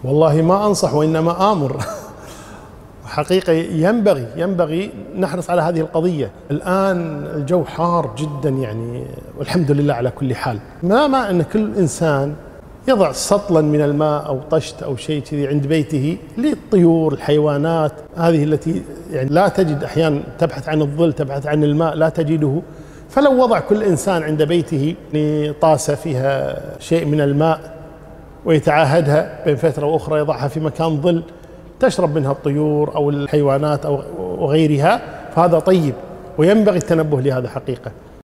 والله ما أنصح وإنما آمر. حقيقة ينبغي نحرص على هذه القضية. الآن الجو حار جدا يعني، والحمد لله على كل حال. ما أن كل إنسان يضع سطلا من الماء أو طشت أو شيء كذي عند بيته للطيور، الحيوانات هذه التي يعني لا تجد، أحيانا تبحث عن الظل، تبحث عن الماء لا تجده. فلو وضع كل إنسان عند بيته طاسة فيها شيء من الماء ويتعاهدها بين فترة وأخرى، يضعها في مكان ظل تشرب منها الطيور أو الحيوانات أو غيرها، فهذا طيب وينبغي التنبه لهذا حقيقة.